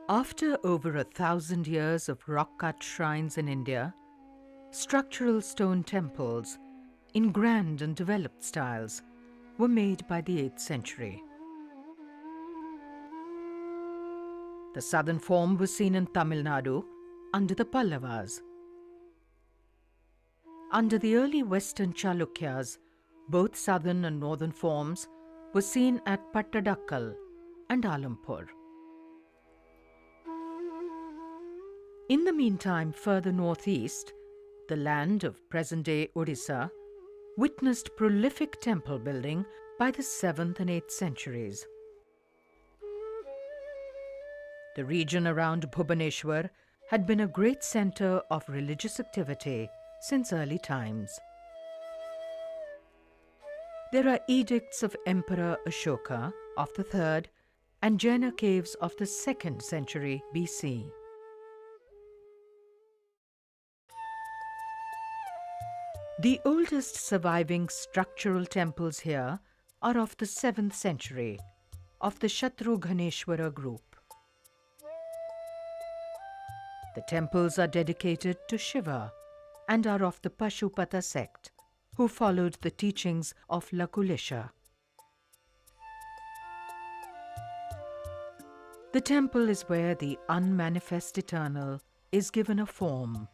After over 1,000 years of rock-cut shrines in India, structural stone temples in grand and developed styles were made by the 8th century. The southern form was seen in Tamil Nadu under the Pallavas. Under the early western Chalukyas, both southern and northern forms were seen at Pattadakkal and Alampur. In the meantime, further northeast, the land of present-day Odisha witnessed prolific temple building by the 7th and 8th centuries. The region around Bhubaneswar had been a great centre of religious activity since early times. There are edicts of Emperor Ashoka of the 3rd and Jaina caves of the 2nd century BC. The oldest surviving structural temples here are of the 7th century, of the Shatrughaneshwara group. The temples are dedicated to Shiva and are of the Pashupata sect, who followed the teachings of Lakulisha. The temple is where the unmanifest eternal is given a form.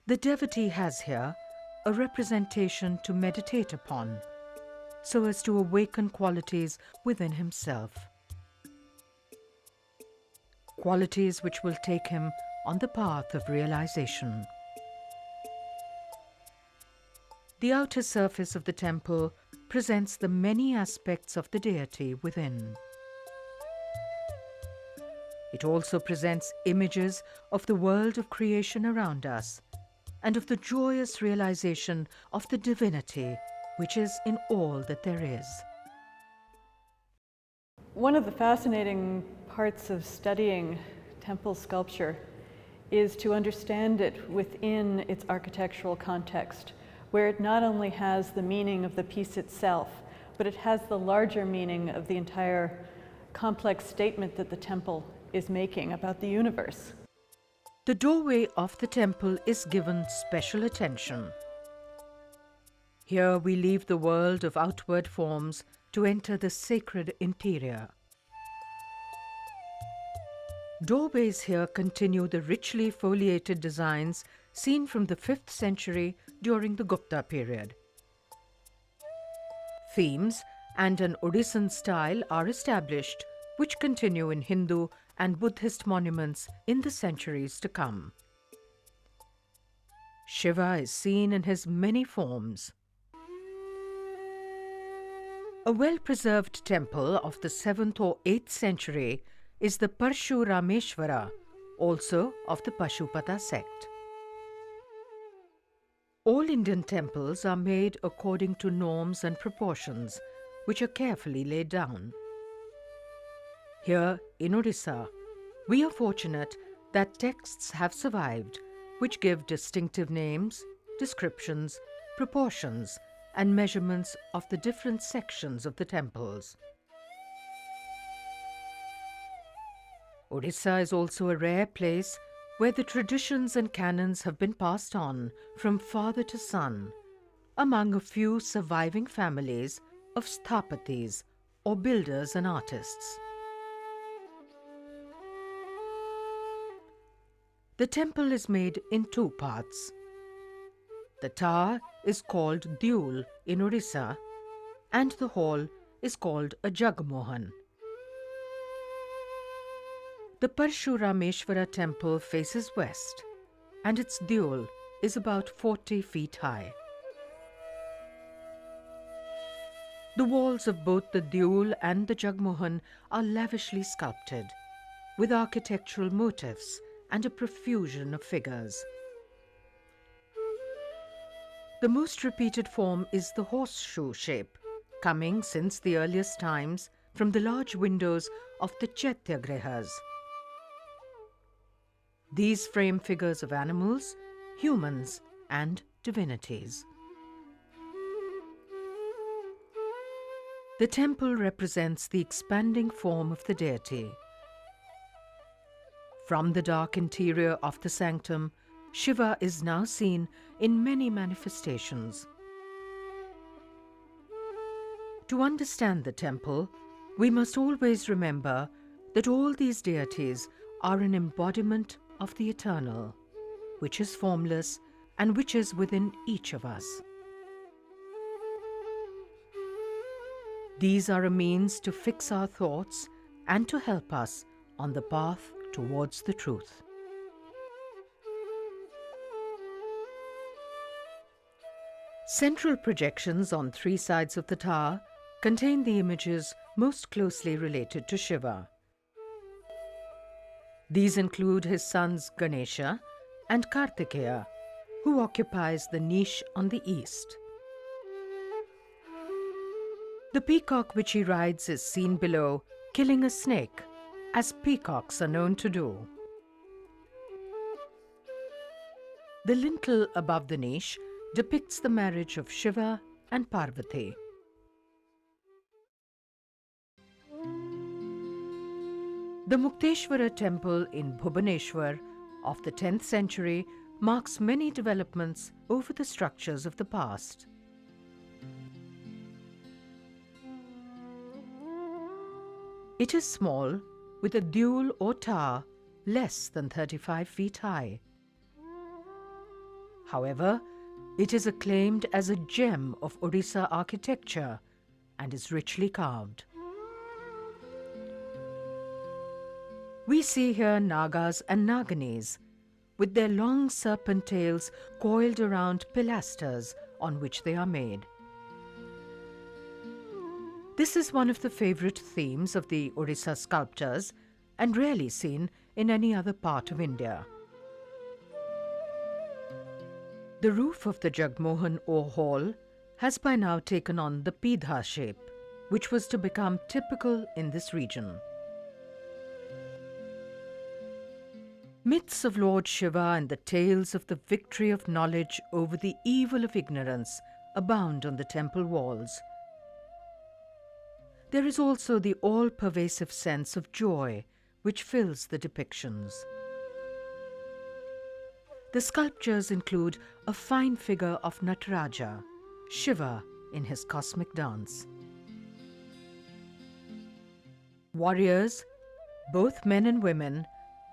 The devotee has here a representation to meditate upon, so as to awaken qualities within himself. Qualities which will take him on the path of realization. The outer surface of the temple presents the many aspects of the deity within. It also presents images of the world of creation around us, and of the joyous realization of the divinity which is in all that there is. One of the fascinating parts of studying temple sculpture is to understand it within its architectural context, where it not only has the meaning of the piece itself, but it has the larger meaning of the entire complex statement that the temple is making about the universe. The doorway of the temple is given special attention. Here we leave the world of outward forms to enter the sacred interior. Doorways here continue the richly foliated designs seen from the 5th century during the Gupta period. Themes and an Odissan style are established, which continue in Hindu and Buddhist monuments in the centuries to come. Shiva is seen in his many forms. A well-preserved temple of the 7th or 8th century is the Parshurameshwara, also of the Pashupata sect. All Indian temples are made according to norms and proportions, which are carefully laid down. Here in Odisha, we are fortunate that texts have survived which give distinctive names, descriptions, proportions, and measurements of the different sections of the temples. Odisha is also a rare place where the traditions and canons have been passed on from father to son among a few surviving families of sthapatis or builders and artists. The temple is made in 2 parts. The tower is called Dyul in Odisha, and the hall is called a Jagmohan. The Parshurameshwara temple faces west, and its Dyul is about 40 feet high. The walls of both the Dyul and the Jagmohan are lavishly sculpted, with architectural motifs and a profusion of figures. The most repeated form is the horseshoe shape, coming since the earliest times from the large windows of the Chaityagrihas. These frame figures of animals, humans, and divinities. The temple represents the expanding form of the deity. From the dark interior of the sanctum, Shiva is now seen in many manifestations. To understand the temple, we must always remember that all these deities are an embodiment of the eternal, which is formless and which is within each of us. These are a means to fix our thoughts and to help us on the path towards the truth. Central projections on 3 sides of the tower contain the images most closely related to Shiva. These include his sons Ganesha and Kartikeya, who occupies the niche on the east. The peacock which he rides is seen below, killing a snake, as peacocks are known to do. The lintel above the niche depicts the marriage of Shiva and Parvati. The Muktesvara Temple in Bhubaneswar of the 10th century marks many developments over the structures of the past. It is small, with a dule or tower less than 35 feet high. However, it is acclaimed as a gem of Odisha architecture and is richly carved. We see here Nagas and Naganis, with their long serpent tails coiled around pilasters on which they are made. This is one of the favorite themes of the Odisha sculptors and rarely seen in any other part of India. The roof of the Jagmohan or hall has by now taken on the Pidha shape, which was to become typical in this region. Myths of Lord Shiva and the tales of the victory of knowledge over the evil of ignorance abound on the temple walls. There is also the all-pervasive sense of joy which fills the depictions. The sculptures include a fine figure of Nataraja, Shiva in his cosmic dance. Warriors, both men and women,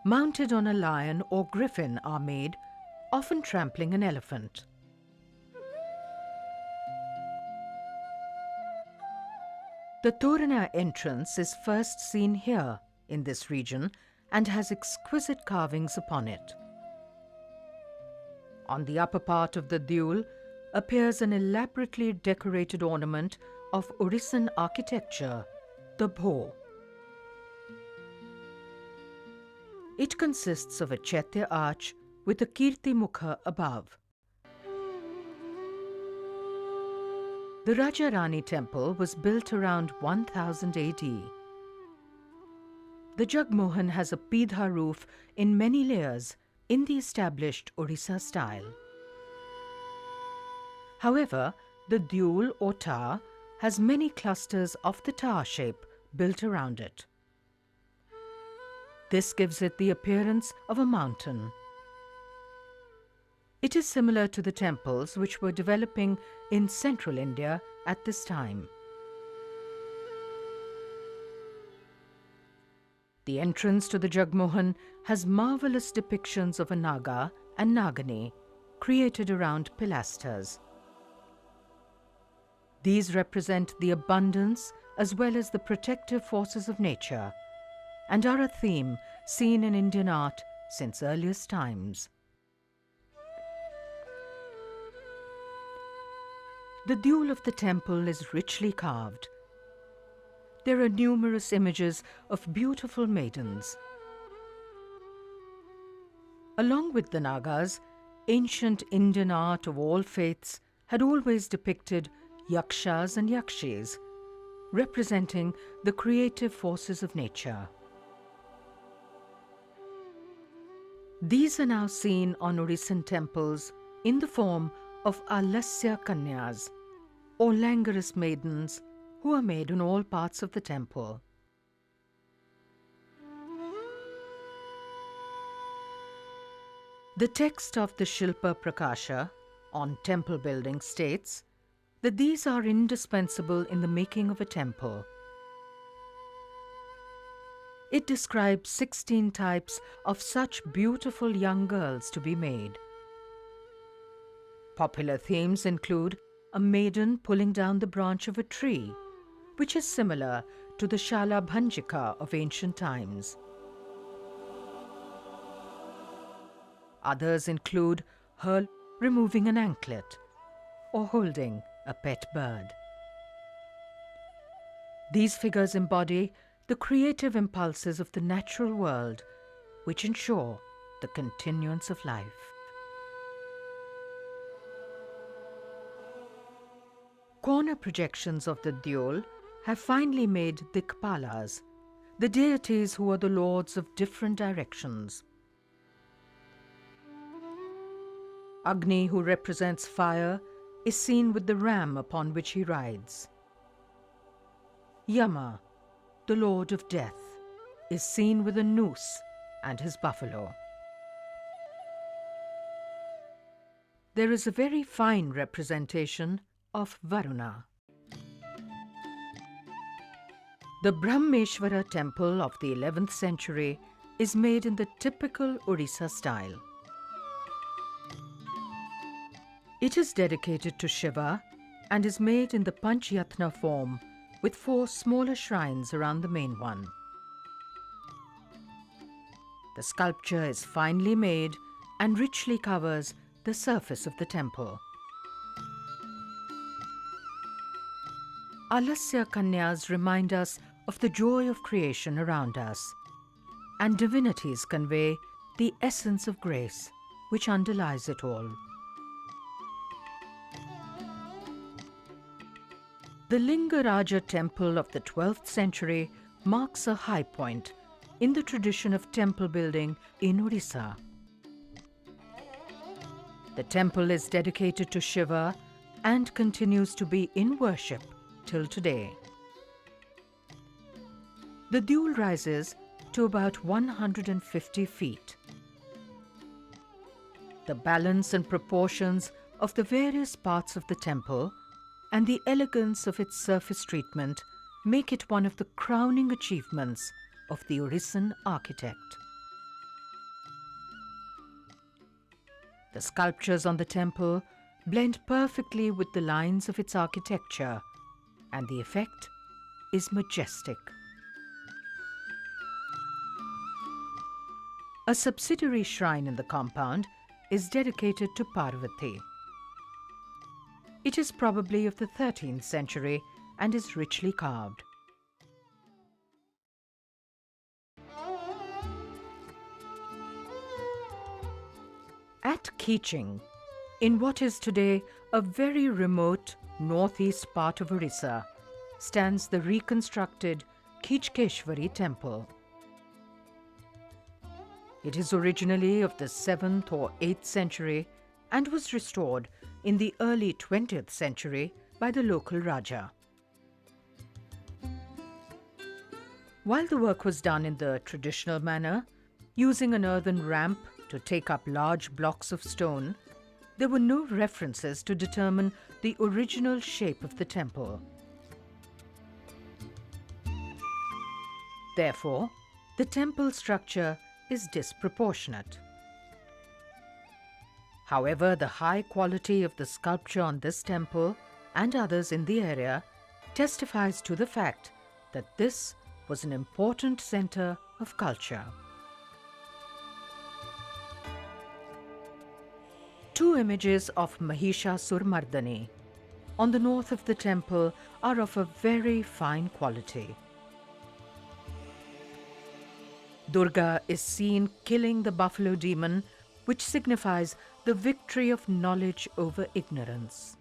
mounted on a lion or griffin are made, often trampling an elephant. The Torana entrance is first seen here in this region and has exquisite carvings upon it. On the upper part of the dule appears an elaborately decorated ornament of Odissan architecture, the bho. It consists of a Chaitya arch with a Kirti Mukha above. The Raja Rani temple was built around 1000 AD. The Jagmohan has a Pidha roof in many layers in the established Odisha style. However, the dule or tower has many clusters of the tower shape built around it. This gives it the appearance of a mountain. It is similar to the temples which were developing in central India at this time. The entrance to the Jagmohan has marvelous depictions of a Naga and Nagini created around pilasters. These represent the abundance as well as the protective forces of nature and are a theme seen in Indian art since earliest times. The dule of the temple is richly carved. There are numerous images of beautiful maidens. Along with the Nagas, ancient Indian art of all faiths had always depicted yakshas and yakshis, representing the creative forces of nature. These are now seen on Odissan temples in the form of Alasya Kanyas, or languorous maidens who are made in all parts of the temple. The text of the Shilpa Prakasha on temple building states that these are indispensable in the making of a temple. It describes 16 types of such beautiful young girls to be made. Popular themes include a maiden pulling down the branch of a tree, which is similar to the Shala Bhanjika of ancient times. Others include her removing an anklet or holding a pet bird. These figures embody the creative impulses of the natural world, which ensure the continuance of life. Corner projections of the Dyol have finely made Dikpalas, the deities who are the lords of different directions. Agni, who represents fire, is seen with the ram upon which he rides. Yama, the lord of death, is seen with a noose and his buffalo. There is a very fine representation of Varuna. The Brahmeshwara Temple of the 11th century is made in the typical Odisha style. It is dedicated to Shiva and is made in the Panchyatna form with 4 smaller shrines around the main one. The sculpture is finely made and richly covers the surface of the temple. Alasya Kanyas remind us of the joy of creation around us, and divinities convey the essence of grace which underlies it all. The Lingarajar Temple of the 12th century marks a high point in the tradition of temple building in Odisha. The temple is dedicated to Shiva and continues to be in worship till today. The Dyol rises to about 150 feet. The balance and proportions of the various parts of the temple and the elegance of its surface treatment make it one of the crowning achievements of the Odishan architect. The sculptures on the temple blend perfectly with the lines of its architecture, and the effect is majestic. A subsidiary shrine in the compound is dedicated to Parvati. It is probably of the 13th century and is richly carved. At Kiching, in what is today a very remote northeast part of Orissa, stands the reconstructed Kichkeshwari Temple. It is originally of the 7th or 8th century and was restored in the early 20th century by the local Raja. While the work was done in the traditional manner, using an earthen ramp to take up large blocks of stone, there were no references to determine the original shape of the temple. Therefore, the temple structure is disproportionate. However, the high quality of the sculpture on this temple and others in the area testifies to the fact that this was an important center of culture. Two images of Mahishasur-Mardani on the north of the temple are of a very fine quality. Durga is seen killing the buffalo demon, which signifies the victory of knowledge over ignorance.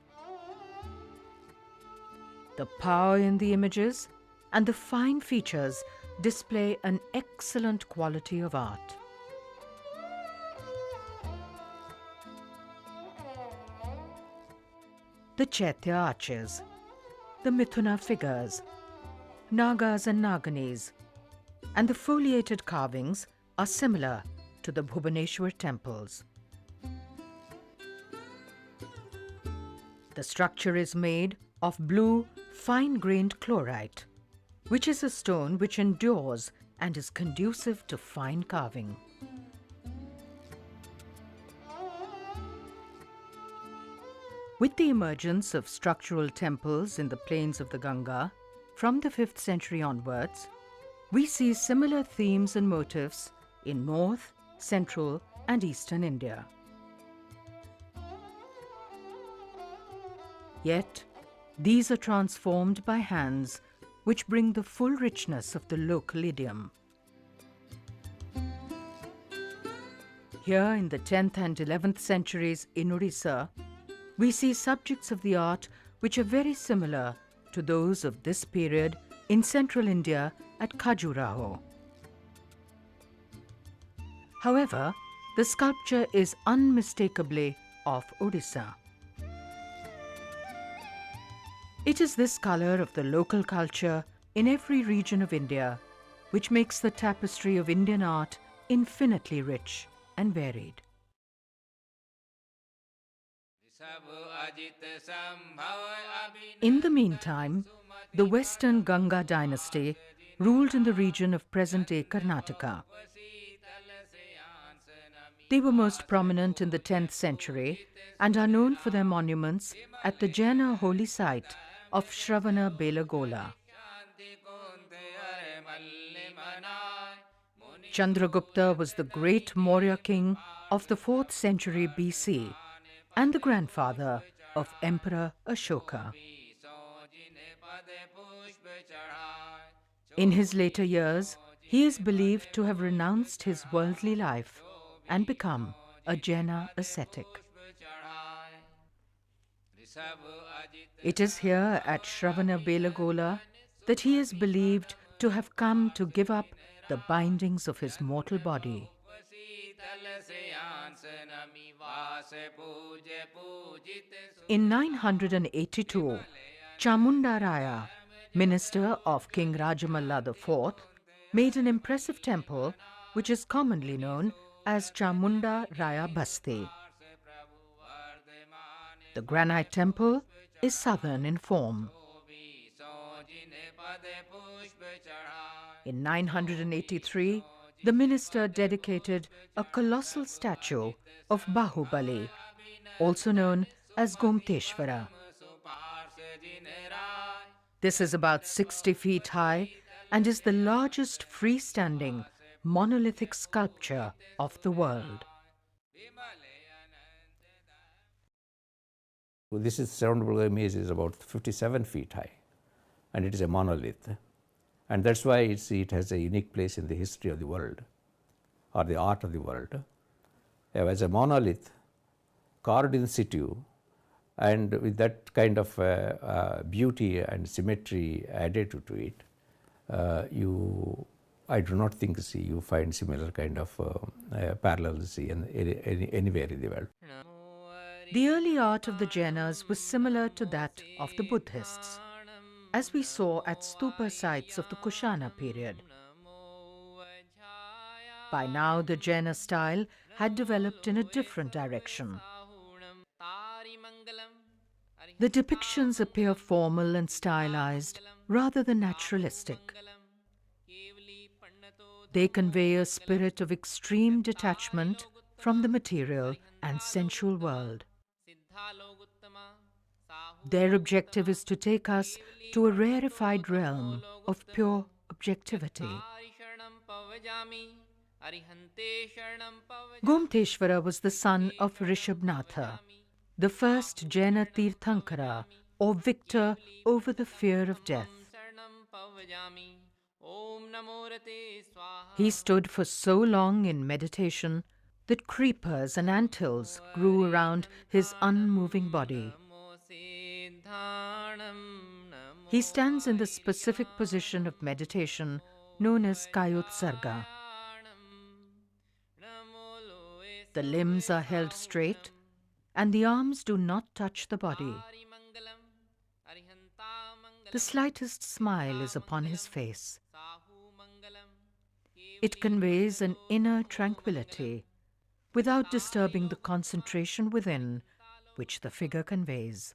The power in the images and the fine features display an excellent quality of art. The Chaitya arches. the Mithuna figures, Nagas and Naganis, and the foliated carvings are similar to the Bhubaneswar temples. The structure is made of blue, fine-grained chlorite, which is a stone which endures and is conducive to fine carving. With the emergence of structural temples in the plains of the Ganga from the 5th century onwards, we see similar themes and motifs in North, Central, and Eastern India. Yet, these are transformed by hands which bring the full richness of the local idiom. Here in the 10th and 11th centuries in Odisha, we see subjects of the art which are very similar to those of this period in central India at Khajuraho. However, the sculpture is unmistakably of Odisha. It is this colour of the local culture in every region of India which makes the tapestry of Indian art infinitely rich and varied. In the meantime, the Western Ganga dynasty ruled in the region of present-day Karnataka. They were most prominent in the 10th century and are known for their monuments at the Jaina holy site of Shravana Belagola. Chandragupta was the great Maurya king of the 4th century BC and the grandfather of Emperor Ashoka. In his later years, he is believed to have renounced his worldly life and become a Jaina ascetic. It is here at Shravana Belagola that he is believed to have come to give up the bindings of his mortal body. In 982, Chamunda Raya, minister of King Rajamalla IV, made an impressive temple which is commonly known as Chamunda Raya Basti. The granite temple is southern in form. In 983, the minister dedicated a colossal statue of Bahubali, also known as Gomteswara. This is about 60 feet high and is the largest freestanding monolithic sculpture of the world. This is surrounded by image is about 57 feet high, and it is a monolith. And that's why it has a unique place in the history of the world, or the art of the world. As a monolith, carved in situ, and with that kind of beauty and symmetry added to it, I do not think you find similar kind of parallels anywhere in the world. The early art of the Jainas was similar to that of the Buddhists, as we saw at stupa sites of the Kushana period. By now, the Jaina style had developed in a different direction. The depictions appear formal and stylized rather than naturalistic. They convey a spirit of extreme detachment from the material and sensual world. Their objective is to take us to a rarefied realm of pure objectivity. Gomteswara was the son of Rishabhnatha, the first Jaina Tirthankara, or victor over the fear of death. He stood for so long in meditation that creepers and anthills grew around his unmoving body. He stands in the specific position of meditation known as Kayutsarga. The limbs are held straight and the arms do not touch the body. The slightest smile is upon his face. It conveys an inner tranquility without disturbing the concentration within which the figure conveys.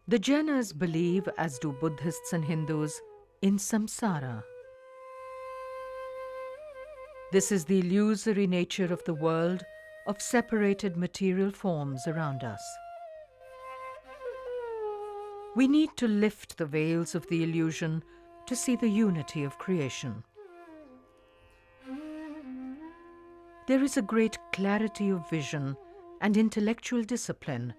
The Jainas believe, as do Buddhists and Hindus, in samsara. This is the illusory nature of the world of separated material forms around us. We need to lift the veils of the illusion to see the unity of creation. There is a great clarity of vision and intellectual discipline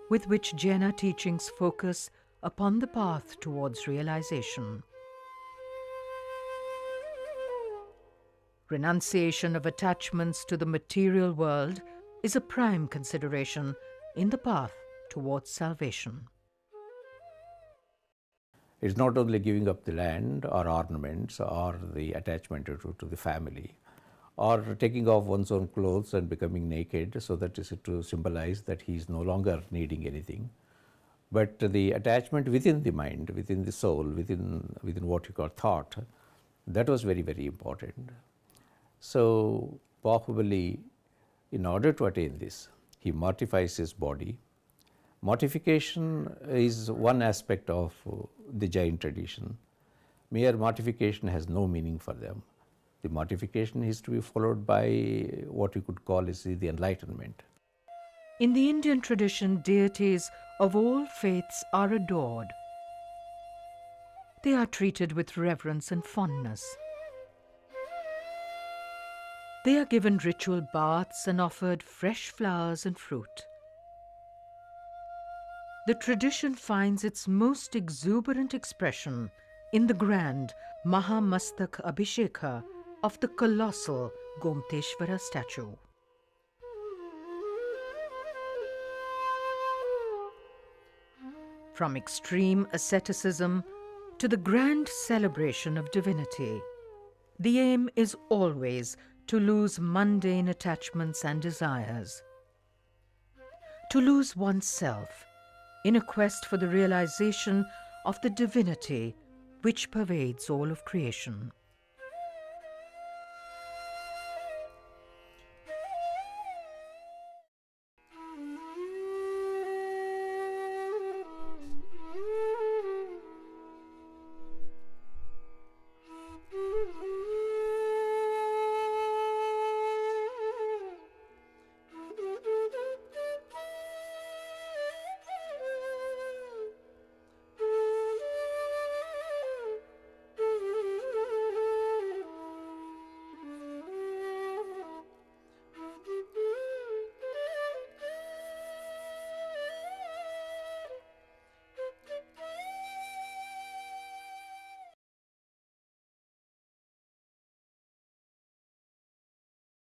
with which Jaina teachings focus upon the path towards realization. Renunciation of attachments to the material world is a prime consideration in the path towards salvation. It's not only giving up the land or ornaments or the attachment to the family, or taking off one's own clothes and becoming naked, so that is to symbolize that he is no longer needing anything. But the attachment within the mind, within the soul, within what you call thought, that was very, very important. So Bahubali, in order to attain this, he mortifies his body. Mortification is one aspect of the Jain tradition. Mere mortification has no meaning for them. The mortification is to be followed by what you could call is the enlightenment. In the Indian tradition, deities of all faiths are adored. They are treated with reverence and fondness. They are given ritual baths and offered fresh flowers and fruit. The tradition finds its most exuberant expression in the grand Mahamastak Abhishekha of the colossal Gomteswara statue. From extreme asceticism to the grand celebration of divinity, the aim is always to lose mundane attachments and desires, to lose oneself in a quest for the realization of the divinity which pervades all of creation.